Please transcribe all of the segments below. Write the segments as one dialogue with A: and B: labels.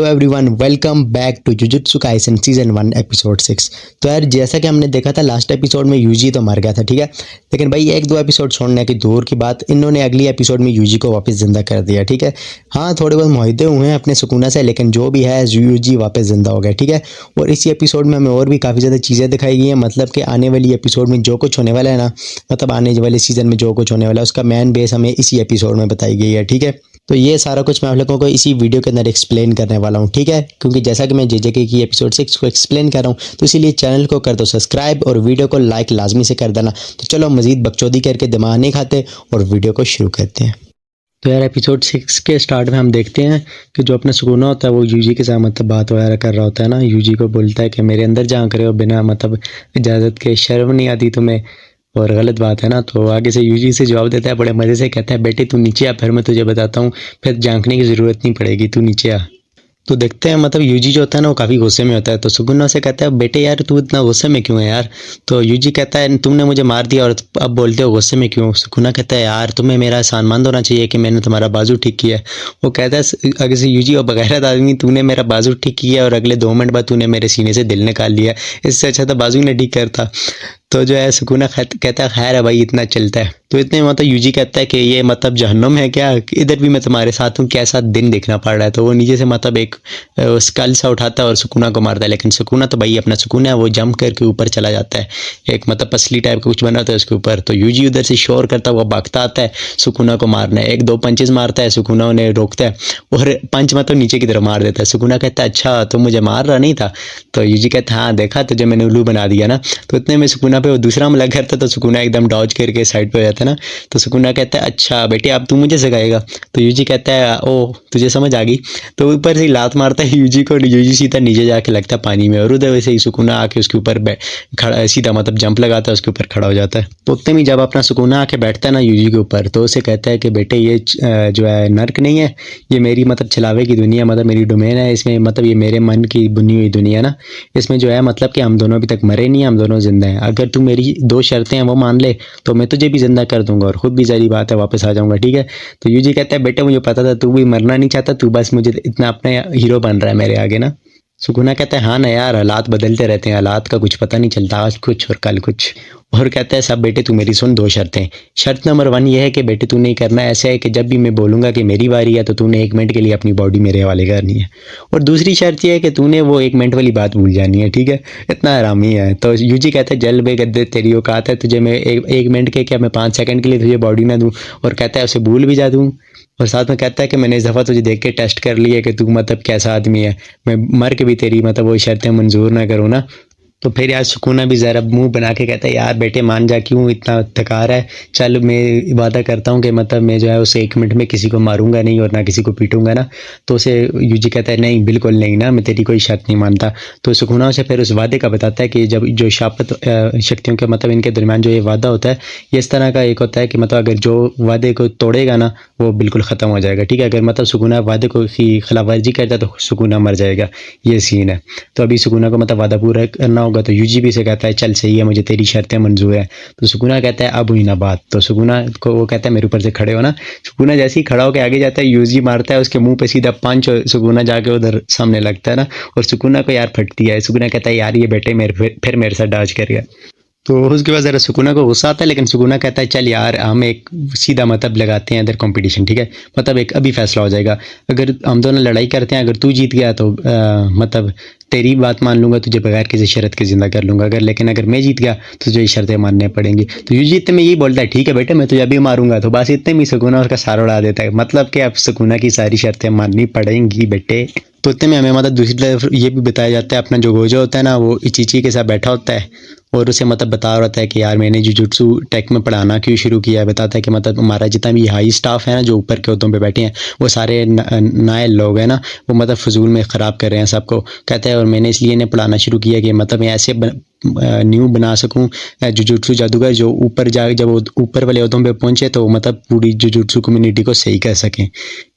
A: Hello everyone, welcome back to Jujutsu Kaisen season 1 episode 6। तो यार जैसा कि हमने देखा था लास्ट एपिसोड में यूजी तो मर गया था, ठीक है। लेकिन भाई एक दो एपिसोड छोड़ने की दूर की बात, इन्होंने अगली एपिसोड में यूजी को वापस जिंदा कर दिया, ठीक है। हाँ, थोड़े बहुत मुआहदे हुए हैं अपने सुकूना से, लेकिन जो भी है यूजी वापस जिंदा हो गया, ठीक है। और इसी एपिसोड में हमें और भी काफ़ी ज़्यादा चीज़ें दिखाई गई हैं, मतलब कि आने वाली एपिसोड में जो कुछ होने वाला है ना, मतलब आने वाले सीज़न में जो कुछ होने वाला है उसका मेन बेस हमें इसी एपिसोड में बताई गई है, ठीक है। तो ये सारा कुछ मैं आप लोगों को इसी वीडियो के अंदर एक्सप्लेन करने वाला हूँ, ठीक है। क्योंकि जैसा कि मैं जेजेके की एपिसोड 6 को एक्सप्लेन कर रहा हूँ, तो इसीलिए चैनल को कर दो सब्सक्राइब और वीडियो को लाइक लाजमी से कर देना। तो चलो मज़ीद बकचोदी करके दिमाग नहीं खाते और वीडियो को शुरू करते हैं। तो यार एपिसोड 6 के स्टार्ट में हम देखते हैं कि जो अपना सुकूना होता है वो यूजी के साथ मतलब बात वगैरह कर रहा होता है ना। यूजी को बोलता है कि मेरे अंदर झांक रहे हो बिना मतलब इजाज़त के, शर्म नहीं आती तुम्हें, और गलत बात है ना। तो आगे से यूजी से जवाब देता है, बड़े मज़े से कहता है बेटे तू नीचे आ, फिर मैं तुझे बताता हूँ, फिर झांकने की ज़रूरत नहीं पड़ेगी, तू नीचे आ। तो देखते हैं मतलब यूजी जो होता है ना वो काफ़ी गुस्से में होता है। तो सुगुना से कहता है बेटे यार तू इतना गुस्से में क्यों है यार। तो यूजी कहता है तुमने मुझे मार दिया और अब बोलते हो गुस्से में क्यों। सुगुना कहता है यार तुम्हें मेरा एहसान मंद होना चाहिए कि मैंने तुम्हारा बाजू ठीक किया है। वो कहता है अगर से यूजी और बगैरत आदमी, तूने मेरा बाजू ठीक किया और अगले 2 मिनट बाद तूने मेरे सीने से दिल निकाल लिया, इससे अच्छा तो बाजू ने ठीक करता। तो जो है सुकूना कहता है खैर है भाई, इतना चलता है। तो इतने मतलब यूजी कहता है कि ये मतलब जहन्नुम है क्या, इधर भी मैं तुम्हारे साथ हूँ, कैसा दिन देखना पड़ रहा है। तो वो नीचे से मतलब एक स्कल सा उठाता है और सुकूना को मारता है। लेकिन सुकूना तो भाई अपना सुकून है, वो जंप करके ऊपर चला जाता है, एक मतलब पसली टाइप का कुछ बना होता है उसके ऊपर। तो यूजी उधर से शोर करता हुआ भागता आता है सुकूना को मारना है। 1-2 पंचेस मारता है, सुकूना उन्हें रोकता है और पंच मतलब नीचे की तरफ मार देता है। सुकूना कहता है अच्छा तो मुझे मार रहा नहीं था। तो यूजी कहता है हाँ देखा तुझे मैंने उल्लू बना दिया ना। तो इतने में सुकूना पे वो दूसरा हमला करता तो सुकूना एकदम डॉज करके साइड पे हो जाता है ना। तो सुकूना कहता है अच्छा बेटे अब तू मुझे सिखाएगा। तो यूजी कहता है ओ तुझे समझ आ गई। तो ऊपर से लात मारता है यूजी को, यूजी सीधा नीचे जाके लगता है पानी में, और उधर वैसे ही सुकूना आके उसके ऊपर खड़ा सीधा मतलब जंप लगाता है, उसके ऊपर खड़ा हो जाता है। तो उतने में जब अपना सुकूना आके बैठता है ना यूजी के ऊपर, तो उसे कहता है कि बेटे ये जो है नर्क नहीं है, ये मेरी मतलब छलावे की दुनिया, मतलब मेरी डोमेन है, इसमें मतलब ये मेरे मन की बुनी हुई दुनिया ना। इसमें जो है मतलब कि हम दोनों अभी तक मरे नहीं, हम दोनों जिंदा हैं। अगर तू मेरी 2 शर्तें हैं वो मान ले तो मैं तुझे भी जिंदा कर दूंगा और खुद भी जारी बात है वापस आ जाऊंगा, ठीक है। तो यूजी कहता है बेटे मुझे पता था तू भी मरना नहीं चाहता, तू बस मुझे इतना अपने हीरो बन रहा है मेरे आगे ना। सुकूना कहता है हाँ ना यार, हालात बदलते रहते हैं, हालात का कुछ पता नहीं चलता, आज कुछ और कल कुछ। और कहता है सब बेटे तू मेरी सुन 2 शर्तें। शर्त नंबर 1 ये है कि बेटे तू नहीं करना ऐसा है कि जब भी मैं बोलूँगा कि मेरी बारी है तो तूने 1 मिनट के लिए अपनी बॉडी मेरे हवाले करनी है। और दूसरी शर्त ये है कि तूने वो 1 मिनट वाली बात भूल जानी है, ठीक है। इतना आरामी है। तो यूजी कहता है जल बे गद्दे तेरी औकात है, तुझे मैं 1 मिनट के क्या मैं 5 सेकंड के लिए तुझे बॉडी ना दूँ। और कहता है उसे भूल भी जा दूँ। और साथ में कहता है कि मैंने इस दफ़ा तुझे देख के टेस्ट कर लिया कि तू मतलब कैसा आदमी है, मैं मर के भी तेरी मतलब वो शर्तें मंजूर ना करूँ ना। तो फिर यार सुकूना भी ज़रा मुंह बना के कहता है यार बेटे मान जा, क्यों इतना थका रहा है, चल मैं वादा करता हूँ कि मतलब मैं जो है उसे 1 मिनट में किसी को मारूंगा नहीं और ना किसी को पीटूंगा ना। तो उसे यूजी कहता है नहीं बिल्कुल नहीं ना, मैं तेरी कोई शर्त नहीं मानता। तो सुकूना उसे फिर उस वादे का बताता है कि जब जो शापत शक्तियों के मतलब इनके दरमियान जो ये वादा होता है, ये इस तरह का एक होता है कि मतलब अगर जो वादे को तोड़ेगा ना वो बिल्कुल ख़त्म हो जाएगा, ठीक है। अगर मतलब सुकूना वादे को की खिलाफ वर्जी करता है तो सुकूना मर जाएगा, ये सीन है। तो अभी सुकूना को मतलब वादा पूरा करना होगा। तो यूजी भी से कहता है चल सही है, मुझे तेरी शर्तें मंजूर है। तो सुकूना कहता है अब हुई ना बात। तो सुकूना को वो कहता है मेरे ऊपर से खड़े हो ना। सुकूना जैसे ही खड़ा होकर आगे जाता है, यूजी मारता है उसके मुंह पे सीधा पंच, सुकूना जाके उधर सामने लगता है ना। और सुकूना को यार फटती है। सुकूना कहता है यार ये बेटे मेरे फिर मेरे साथ डाज कर गया। तो उसके बाद ज़रा सुकूना को गुस्सा आता है, लेकिन सुकूना कहता है चल यार हम एक सीधा मतलब लगाते हैं इधर कंपटीशन, ठीक है। मतलब एक अभी फैसला हो जाएगा, अगर हम दोनों लड़ाई करते हैं, अगर तू जीत गया तो मतलब तेरी बात मान लूंगा, तुझे बगैर किसी शर्त के जिंदा कर लूंगा, लेकिन अगर मैं जीत गया तो तुझे शर्तें मानने पड़ेंगी। तो यूजी इतने में यही बोलता है ठीक है बेटे मैं तुझे अभी मारूंगा। तो बस इतने में सुकूना उसका सारा उड़ा देता है, मतलब कि अब सुकूना की सारी शर्तें माननी पड़ेंगी बेटे। तो इतने में हमें मतलब दूसरी तरफ ये भी बताया जाता है, अपना जो गोजो होता है ना वो इचिची के साथ बैठा होता है और उसे मतलब बता रहा होता है कि यार मैंने जुजुत्सु टेक में पढ़ाना क्यों शुरू किया है। बताता है कि मतलब हमारा जितना भी हाई स्टाफ है ना जो ऊपर के ओहदों पे बैठे हैं वो सारे नायल लोग हैं ना, वो मतलब फजूल में ख़राब कर रहे हैं सबको। कहता है और मैंने इसलिए इन्हें पढ़ाना शुरू किया कि मतलब मैं ऐसे न्यू बना सकूं जुजुत्सु जादूगर जो ऊपर जा जब ऊपर वाले ओहदों पे पहुंचे तो मतलब पूरी जुजुत्सु कम्युनिटी को सही कर सकें।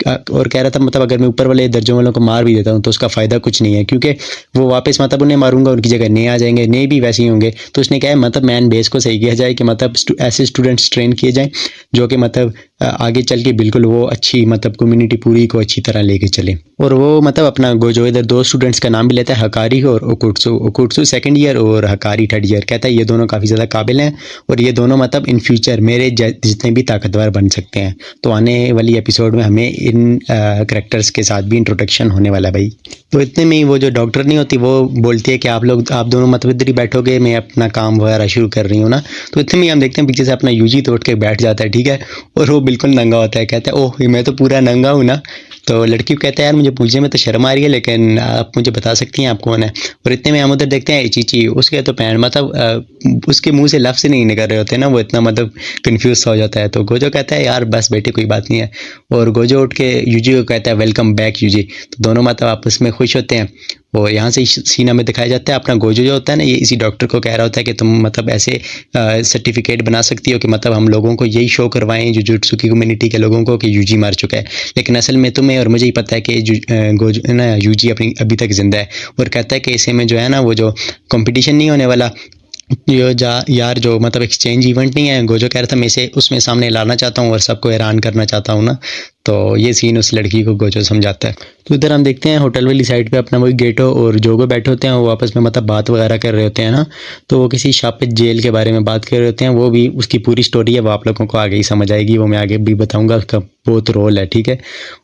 A: और कह रहा था मतलब अगर मैं ऊपर वाले दर्जों वालों को मार भी देता हूँ तो उसका फ़ायदा कुछ नहीं है, क्योंकि वो वापस मतलब उन्हें मारूंगा उनकी जगह नए आ जाएंगे, नए भी वैसे ही होंगे। तो उसने कहा है मतलब मैन बेस को सही किया जाए कि मतलब ऐसे स्टूडेंट्स ट्रेन किए जाएँ जो कि मतलब आगे चल के बिल्कुल वो अच्छी मतलब कम्युनिटी पूरी को अच्छी तरह लेके चले। और वो मतलब अपना गोजो इधर 2 स्टूडेंट्स का नाम भी लेता है, हकारी और ओकुत्सु। ओकुत्सु सेकंड ईयर और हकारी थर्ड ईयर। कहता है ये दोनों काफ़ी ज़्यादा काबिल हैं और ये दोनों मतलब इन फ्यूचर मेरे जितने भी ताकतवर बन सकते हैं। तो आने वाली एपिसोड में हमें इन करैक्टर्स के साथ भी इंट्रोडक्शन होने वाला है भाई। तो इतने में ही वो जो डॉक्टर नहीं होती वो बोलती है कि आप दोनों मतलब इधर ही बैठोगे, मैं अपना काम वगैरह शुरू कर रही हूँ ना। तो इतने में ही हम देखते हैं पीछे से अपना यूजी तो उठ के बैठ जाता है, ठीक है। और वो बिल्कुल नंगा होता है, कहता है ओह मैं तो पूरा नंगा हूँ ना। तो लड़की को कहता है यार मुझे पूछने में तो शर्म आ रही है, लेकिन आप मुझे बता सकती हैं आप कौन है। और इतने में हम उधर देखते हैं इचिची, उसके तो पैंट मतलब उसके मुंह से लफ्ज़ ही नहीं निकल रहे होते ना, वो इतना मतलब कंफ्यूज हो जाता है। तो गोजो कहता है यार बस बेटे कोई बात नहीं है। और गोजो उठ के यूजी को कहता है वेलकम बैक यूजी। तो दोनों मतलब आपस में खुश होते हैं। और यहाँ से सीन हमें दिखाया जाता है अपना गोजो जो होता है ना, ये इसी डॉक्टर को कह रहा होता है कि तुम मतलब ऐसे सर्टिफिकेट बना सकती हो कि मतलब हम लोगों को यही शो करवाएं जुजुत्सु की कम्युनिटी के लोगों को कि यूजी मर चुका है, लेकिन असल में तुम्हें और मुझे ही पता है कि गोजो ना यूजी अपनी अभी तक जिंदा है। और कहता है कि इसे में जो है ना वो जो कंपटीशन नहीं होने वाला, ये यार जो मतलब एक्सचेंज इवेंट नहीं है, गोजो कह रहा था मैं इसे उसमें सामने लाना चाहता हूँ और सबको हैरान करना चाहता हूँ ना। तो ये सीन उस लड़की को गोजो समझाता है। तो इधर हम देखते हैं होटल वाली साइड पे अपना वही गेटो और जोगो बैठे होते हैं, वो आपस में मतलब बात वगैरह कर रहे होते हैं ना। तो वो किसी शापित जेल के बारे में बात कर रहे होते हैं, वो भी उसकी पूरी स्टोरी है, वो आप लोगों को आगे ही समझ आएगी, वो मैं आगे भी बताऊंगा, उसका बहुत रोल है, ठीक है।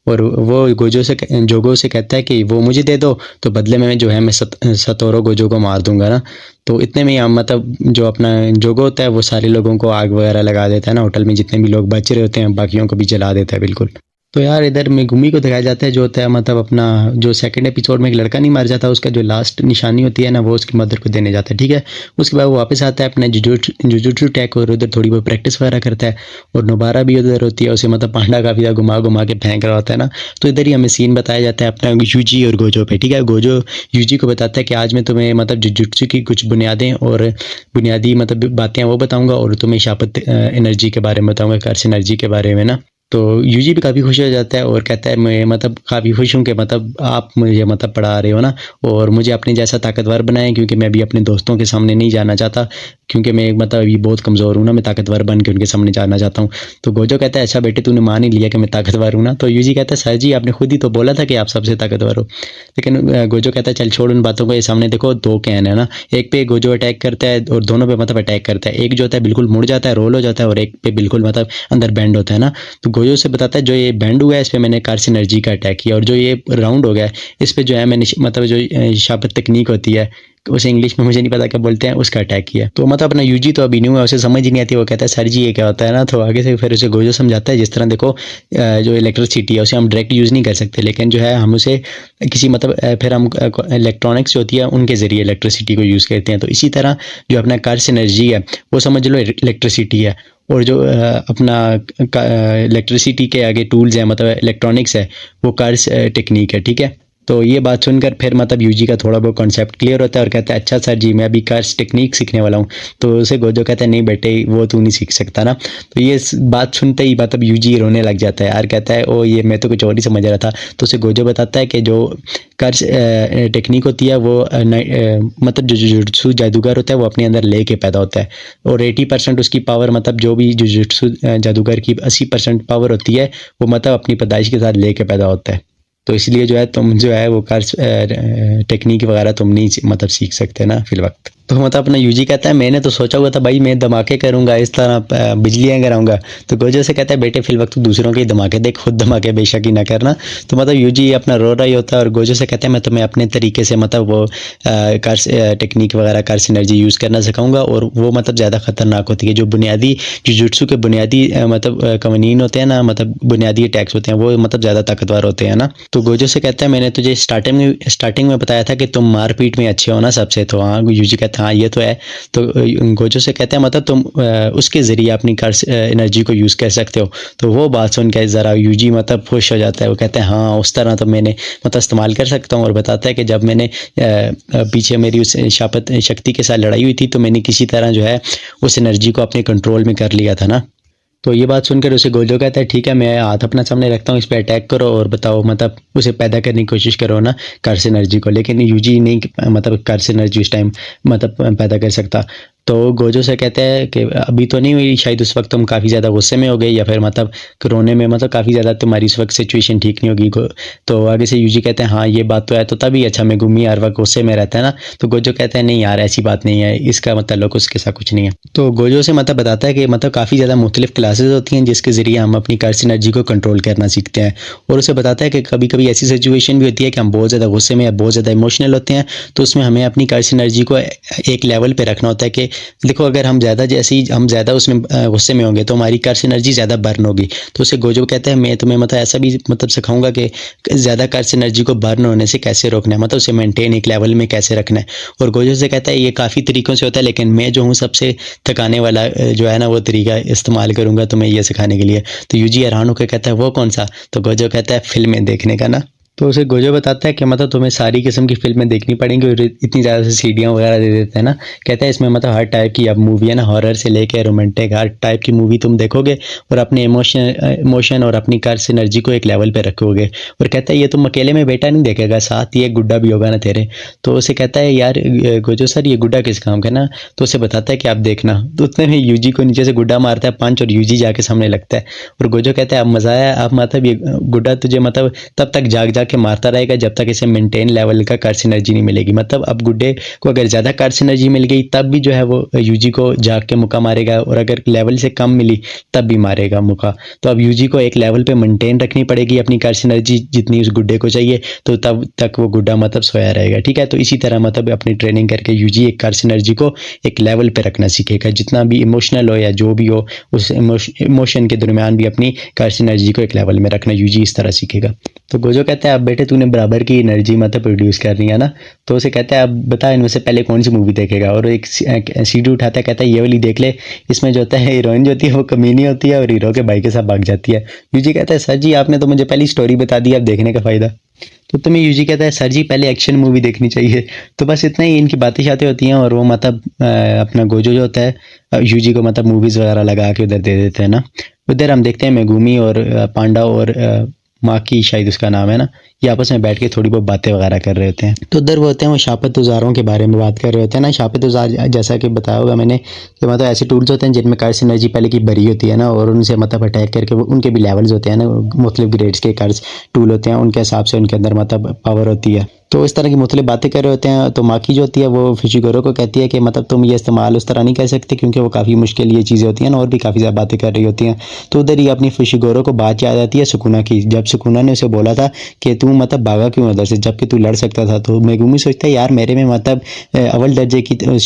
A: और वो जोगो से कहता है कि वो मुझे दे दो तो बदले में जो है मैं सतोरो गोजो को मार दूंगा ना। तो इतने में हम मतलब जो अपना जोगो होता है वो सारे लोगों को आग वगैरह लगा देता है ना, होटल में जितने भी लोग बच रहे होते हैं बाकियों को भी जला देता है बिल्कुल। तो यार इधर मेगुमी को दिखाया जाता है जो होता है मतलब अपना जो सेकंड एपिसोड में एक लड़का नहीं मार जाता, उसका जो लास्ट निशानी होती है ना वो उसकी मदर को देने जाता है, ठीक है। उसके बाद वो वापस आता है अपना जुजुत्सु टेक और उधर थोड़ी बहुत प्रैक्टिस वगैरह करता है। और नोबारा भी उधर होती है, उसे मतलब पांडा काफी घुमा घुमा के फेंक रहा होता है ना। तो इधर ही हमें सीन बताया जाता है अपना यूजी और गोजो पे, ठीक है। गोजो यूजी को बताता है कि आज मैं तुम्हें मतलब जुजुत्सु की कुछ बुनियादें और बुनियादी मतलब बातें वो बताऊंगा और तुम्हें शापत एनर्जी के बारे में बताऊंगा, कर्स एनर्जी के बारे में ना। तो यूजी भी काफ़ी खुश हो जाता है और कहता है मैं मतलब काफ़ी खुश हूँ कि मतलब आप मुझे मतलब पढ़ा रहे हो ना, और मुझे अपने जैसा ताकतवर बनाएं, क्योंकि मैं भी अपने दोस्तों के सामने नहीं जाना चाहता, क्योंकि मैं मतलब अभी बहुत कमज़ोर हूँ ना, मैं ताकतवर बन के उनके सामने जाना चाहता हूँ। तो गोजो कहता है अच्छा बेटे तूने मान ही लिया कि मैं ताकतवर हूँ ना। तो यूजी कहता है सर जी आपने खुद ही तो बोला था कि आप सबसे ताकतवर हो। लेकिन गोजो कहता है चल छोड़ उन बातों को, ये सामने देखो 2 कैन है ना, एक पे गोजो अटैक करता है और दोनों पे मतलब अटैक करता है। एक जो होता है बिल्कुल मुड़ जाता है, रोल हो जाता है, और एक पे बिल्कुल मतलब अंदर बैंड होता है ना। तो गोजो से बताता है जो ये बैंड हुआ है इस पे मैंने कार्स एनर्जी का अटैक किया, और जो ये राउंड हो गया है इस पे जो है मैंने मतलब जो शापत तकनीक होती है उसे इंग्लिश में मुझे नहीं पता क्या बोलते हैं, उसका अटैक किया। तो मतलब अपना यूजी तो अभी न्यू है, उसे समझ ही नहीं आती, वो कहता है सर जी ये क्या होता है ना। तो आगे से फिर उसे गोजो समझाता है जिस तरह देखो जो इलेक्ट्रिसिटी है उसे हम डायरेक्ट यूज़ नहीं कर सकते, लेकिन जो है हम उसे किसी मतलब फिर हम इलेक्ट्रॉनिक्स जो होती है उनके ज़रिए इलेक्ट्रिसिटी को यूज़ करते हैं। तो इसी तरह जो अपना कार्स एनर्जी है वो समझ लो इलेक्ट्रिसिटी है, और जो अपना इलेक्ट्रिसिटी के आगे टूल्स हैं मतलब इलेक्ट्रॉनिक्स है वो कार्स टेक्निक है, ठीक है। तो ये बात सुनकर फिर मतलब यूजी का थोड़ा बहुत कॉन्सेप्ट क्लियर होता है और कहता है अच्छा सर जी मैं अभी कार्स टेक्निक सीखने वाला हूँ। तो उसे गोजो कहता है नहीं बेटे वो तू नहीं सीख सकता ना। तो ये बात सुनते ही मतलब यूजी रोने लग जाता है यार, कहता है ओ ये मैं तो कुछ और ही समझ रहा था। तो उसे गोजो बताता है कि जो कार्स टेक्निक होती है वो मतलब जो जुजुत्सु जादूगर होता है वो अपने अंदर लेके पैदा होता है, और 80% उसकी पावर मतलब जो भी जुजुत्सु जादूगर की 80% पावर होती है वो मतलब अपनी पैदाइश के साथ लेके पैदा होता है। तो इसलिए जो है तुम जो है वो कार्स टेक्निक वगैरह तुम नहीं मतलब सीख सकते ना फिल वक्त। तो मतलब अपना यूजी कहता है मैंने तो सोचा हुआ था भाई मैं धमाके करूंगा इस तरह बिजलियाँ गिराऊंगा। तो गोजो से कहता है बेटे फिल वक्त दूसरों के धमाके देख, खुद धमाके बेशक ही ना करना। तो मतलब यूजी अपना रो रहा ही होता है और गोजो से कहता है मैं तुम्हें अपने तरीके से मतलब वो कार्स टेक्निक वगैरह कार्स एनर्जी यूज़ करना सिखाऊंगा, और वो मतलब ज़्यादा खतरनाक होती है। जो बुनियादी जुजुत्सु के बुनियादी मतलब कवानीन होते हैं ना, मतलब बुनियादी अटैक्स होते हैं वो मतलब ज़्यादा ताकतवर होते हैं ना। तो गोजो से कहता है मैंने तुझे स्टार्टिंग में बताया था कि तुम मारपीट में अच्छे हो ना सबसे। तो हाँ यूजी कहता है हाँ ये तो है। तो गोजो से कहता है मतलब तुम उसके ज़रिए अपनी कार्स एनर्जी को यूज़ कर सकते हो। तो वो बात सुन के ज़रा यूजी मतलब खुश हो जाता है, वो कहता है हाँ उस तरह तो मैंने मतलब इस्तेमाल कर सकता हूँ। और बताता है कि जब मैंने पीछे मेरी उस शापत शक्ति के साथ लड़ाई हुई थी तो मैंने किसी तरह जो है उस एनर्जी को अपने कंट्रोल में कर लिया था ना। तो ये बात सुनकर उसे गोजो कहता है ठीक है मैं हाथ अपना सामने रखता हूँ, इस पर अटैक करो और बताओ मतलब उसे पैदा करने की कोशिश करो ना कार्स एनर्जी को। लेकिन यूजी नहीं मतलब कार्स एनर्जी उस टाइम मतलब पैदा कर सकता। तो गोजो से कहता है कि अभी तो नहीं हुई, शायद उस वक्त तुम काफ़ी ज़्यादा गुस्से में हो गए या फिर मतलब रोने में, मतलब काफ़ी ज़्यादा तुम्हारी उस वक्त सिचुएशन ठीक नहीं होगी। तो आगे से यूजी कहते हैं हाँ ये बात तो है, तो तभी अच्छा मैं गुमी हर वक्त गुस्से में रहता है ना। तो गोजो कहता है नहीं यार ऐसी बात नहीं है, इसका मतलब उसके साथ कुछ नहीं है। तो गोजो से मतलब बताता है कि मतलब काफ़ी ज़्यादा मुख्तलिफ क्लासेस होती हैं जिसके ज़रिए हम अपनी कर्स एनर्जी को कंट्रोल करना सीखते हैं। और उसे बताता है कि कभी कभी ऐसी सिचुएशन भी होती है कि हम बहुत ज़्यादा गुस्से में या बहुत ज़्यादा इमोशनल होते हैं, तो उसमें हमें अपनी कर्स एनर्जी को एक लेवल पे रखना होता है कि देखो अगर हम ज़्यादा उसमें गुस्से में होंगे तो हमारी कर्स एनर्जी ज़्यादा बर्न होगी। तो उसे गोजो कहता है मैं तुम्हें मतलब ऐसा भी मतलब सिखाऊंगा कि ज़्यादा कर्स एनर्जी को बर्न होने से कैसे रोकना है, मतलब उसे मेंटेन एक लेवल में कैसे रखना है। और गोजो से कहता है ये काफ़ी तरीक़ों से होता है, लेकिन मैं जो हूँ सबसे थकाने वाला जो है ना वो तरीका इस्तेमाल करूँगा तुम्हें ये सिखाने के लिए। तो यूजी हैरान होकर कहता है वो कौन सा? तो गोजो कहता है फ़िल्में देखने का ना। तो उसे गोजो बताता है कि मतलब तुम्हें सारी किस्म की फ़िल्में देखनी पड़ेंगी और इतनी ज़्यादा से सीडियाँ वगैरह दे देते हैं ना। कहता है इसमें मतलब हर टाइप की अब मूवी है ना, हॉरर से लेके रोमांटिक हर टाइप की मूवी तुम देखोगे और अपने इमोशन और अपनी कर्स एनर्जी को एक लेवल पे रखोगे। और कहता है ये तुम अकेले में बेटा नहीं देखेगा, साथ ही एक गुड्डा भी होगा ना तेरे। तो उसे कहता है यार गोजो सर ये गुड्डा किस काम का ना? तो उसे बताता है कि आप देखना। तो उतने में यूजी को नीचे से गुड्डा मारता है पंच और यूजी जाके सामने लगता है। और गोजो कहता है अब मज़ा आया, अब मतलब ये गुड्डा तुझे मतलब तब तक जाग के मारता रहेगा जब तक इसे मेंटेन लेवल का कर्स एनर्जी नहीं मिलेगी। मतलब अब गुड्डे को अगर ज़्यादा कर्स एनर्जी मिल गई तब भी जो है वो यूजी को जाग के मुक्का मारेगा, और अगर लेवल से कम मिली तब भी मारेगा मुक्का। तो अब यूजी को एक लेवल पे मेंटेन रखनी पड़ेगी अपनी कर्स एनर्जी जितनी उस गुड्डे को चाहिए, तो तब तक वो गुड्डा मतलब सोया रहेगा। ठीक है, तो इसी तरह मतलब अपनी ट्रेनिंग करके यूजी एक कर्स एनर्जी को एक लेवल पे रखना सीखेगा। जितना भी इमोशनल हो या जो भी हो, उस इमोशन के दरमियान भी अपनी कर्स एनर्जी को एक लेवल में रखना यूजी इस तरह सीखेगा। तो गोजो कहता है अब बेटे तूने बराबर की एनर्जी मतलब प्रोड्यूस कर रही है ना। तो उसे कहता है अब बता इनमें से पहले कौन सी मूवी देखेगा, और एक सीडी उठाता है, कहता है ये वाली देख ले। इसमें जो होता है हीरोइन जो होती है वो कमीनी होती है और हीरो के भाई के साथ भाग जाती है। यूजी कहता है सर जी आपने तो मुझे पहली स्टोरी बता दी, अब देखने का फ़ायदा। तो तुम्हें यूजी कहता है सर जी पहले एक्शन मूवी देखनी चाहिए। तो बस इतना ही इनकी बातें शातें होती हैं, और वो मतलब अपना गोजो जो होता है यूजी को मतलब मूवीज़ वगैरह लगा के उधर दे देते हैं ना। उधर हम देखते हैं मेगुमी और पांडा और माकी शायद उसका नाम है ना, ये आपस में बैठ के थोड़ी बहुत बातें वगैरह कर रहे होते हैं। तो उधर वो होते हैं वो शापत औज़ारों के बारे में बात कर रहे होते हैं ना। शापत औज़ार जैसा कि बताया होगा मैंने कि मतलब ऐसे टूल्स होते हैं जिनमें कर्स एनर्जी पहले की भरी होती है ना, और उनसे मतलब अटैक करके वो उनके भी लेवल्स होते हैं ना, मुख्तलिफ ग्रेड्स के कर्स टूल होते हैं, उनके हिसाब से उनके अंदर मतलब पावर होती है। तो इस तरह की मुख्तलिफ बातें कर रहे होते हैं। तो माकी जो होती है वो फिशिगोरो को कहती है कि मतलब तुम ये इस्तेमाल उस तरह नहीं कर सकते क्योंकि वो काफ़ी मुश्किल ये चीज़ें होती हैं ना, और भी काफ़ी ज़्यादा बातें कर रही होती हैं। तो उधर ही अपनी फिशिगोरो को बात याद आती है सुकुना की, जब सुकुना ने उसे बोला था कि तू मतलब भागा क्यों उधर से जबकि तू लड़ सकता था। तो मेगुमी सोचता है यार मेरे में मतलब अव्वल दर्जे की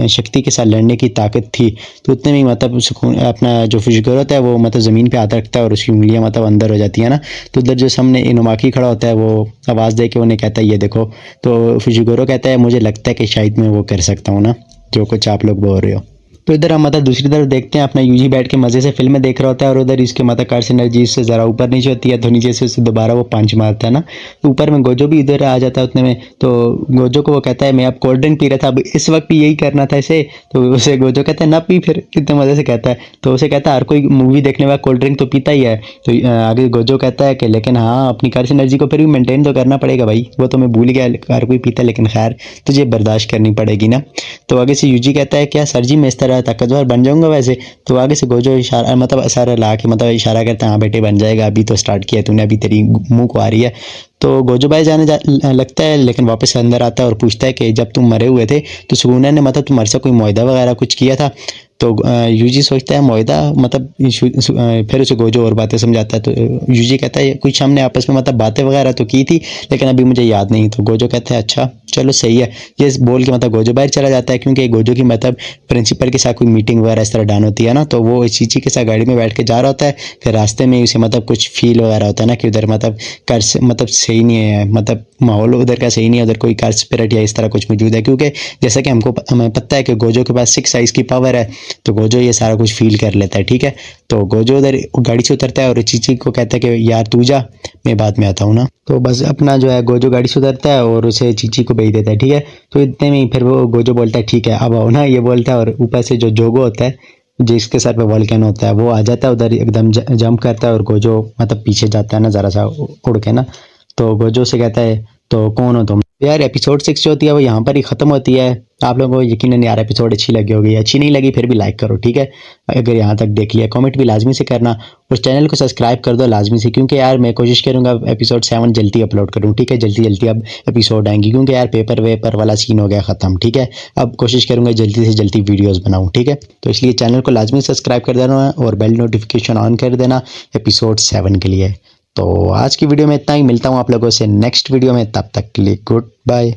A: शक्ति के साथ लड़ने की ताकत थी। तो उतने में मतलब सुकून अपना जो फिशिगोरो होता है वो मतलब ज़मीन पर हाथ रखता है और उसकी उंगलियाँ मतलब अंदर हो जाती है ना। तो उधर जो सामने इनोमाकी खड़ा होता है वो आवाज़ दे के उन्हें कहता है ये देखो। तो फिशिगोरो कहता है मुझे लगता है कि शायद मैं वो कर सकता हूँ ना जो कुछ आप लोग बोल रहे हो। तो इधर हम मतलब दूसरी तरफ देखते हैं अपना यूजी बैठ के मज़े से फिल्में देख रहा होता है, और उधर इसके मतलब कर्स एनर्जी से ज़रा ऊपर नीचे होती है, तो नीचे से उसे दोबारा वो पंच मारता है ना। तो ऊपर में गोजो भी इधर आ जाता है उतने में। तो गोजो को वो कहता है मैं अब कोल्ड ड्रिंक पी रहा था, अब इस वक्त भी यही करना था इसे। तो उसे गोजो कहता है ना पी फिर, कितने मज़े से कहता है। तो उसे कहता है हर कोई मूवी देखने वाला कोल्ड ड्रिंक तो पीता ही है। तो आगे गोजो कहता है कि लेकिन हाँ अपनी कर्स एनर्जी को फिर भी मेंटेन तो करना पड़ेगा भाई, वो तो मैं भूल गया हर कोई पीता है, लेकिन खैर तुझे बर्दाश्त करनी पड़ेगी ना। तो आगे से यूजी कहता है क्या सर जी मैं इस तरह ताकतवर बन जाऊंगा वैसे? तो आगे से गोजो इशारा मतलब इशारा ला के मतलब इशारा करता है हाँ बेटे बन जाएगा, अभी तो स्टार्ट किया तूने, अभी तेरी मुंह को आ रही है। तो गोजो भाई लगता है, लेकिन वापस अंदर आता है और पूछता है कि जब तुम मरे हुए थे तो सुकुना ने मतलब तुम्हारे से कोई मुआहदा वगैरह कुछ किया था? तो यूजी सोचता है मुआहदा मतलब फिर उसे गोजो और बातें समझाता है। तो यूजी कहता है कुछ हमने आपस में मतलब बातें वगैरह तो की थी, लेकिन अभी मुझे याद नहीं। तो गोजो कहता है अच्छा चलो सही है, ये बोल के मतलब गोजो बाहर चला जाता है, क्योंकि गोजो की मतलब प्रिंसिपल के साथ कोई मीटिंग वगैरह इस तरह डन होती है ना। तो वो चीची के साथ गाड़ी में बैठ के जा रहा होता है, फिर रास्ते में उसे मतलब कुछ फील वगैरह होता है ना कि उधर मतलब कर्स मतलब सही नहीं है, मतलब माहौल उधर का सही नहीं है, उधर कोई कर्स स्पिरिट या इस तरह कुछ मौजूद है। क्योंकि जैसा कि हमें पता है कि गोजो के पास 6 साइज की पावर है, तो गोजो ये सारा कुछ फील कर लेता है। ठीक है, तो गोजो उधर गाड़ी से उतरता है और चीची को कहता है कि यार तू जा मैं बाद में आता हूँ ना। तो बस अपना जो है गोजो गाड़ी से उतरता है और उसे चीची को भेज देता है। ठीक है, तो इतने में फिर वो गोजो बोलता है ठीक है अब आओ ना, ये बोलता है, और ऊपर से जो जोगो होता है जिसके सर पे वॉल्केनो होता है वो आ जाता है उधर, एकदम जंप करता है, और गोजो मतलब पीछे जाता है ना ज़रा सा उड़ के ना। तो गोजो से कहता है तो कौन हो तुम? यार एपिसोड 6 जो होती है वो यहाँ पर ही ख़त्म होती है। आप लोगों को यकीनन यार एपिसोड अच्छी लगी होगी, अच्छी नहीं लगी फिर भी लाइक करो, ठीक है। अगर यहाँ तक देख लिया, कमेंट भी लाजमी से करना और चैनल को सब्सक्राइब कर दो लाजमी से, क्योंकि यार मैं कोशिश करूँगा एपिसोड 7 जल्दी अपलोड करूँ, ठीक है। जल्दी जल्दी अब एपिसोड आएंगी, क्योंकि यार पेपर वेपर वाला सीन हो गया ख़त्म, ठीक है। अब कोशिश करूँगा जल्दी से जल्दी वीडियोज़ बनाऊँ, ठीक है। तो इसलिए चैनल को लाजमी सब्सक्राइब कर देना और बेल नोटिफिकेशन ऑन कर देना एपिसोड 7 के लिए। तो आज की वीडियो में इतना ही, मिलता हूँ आप लोगों से नेक्स्ट वीडियो में, तब तक के लिए गुड बाय।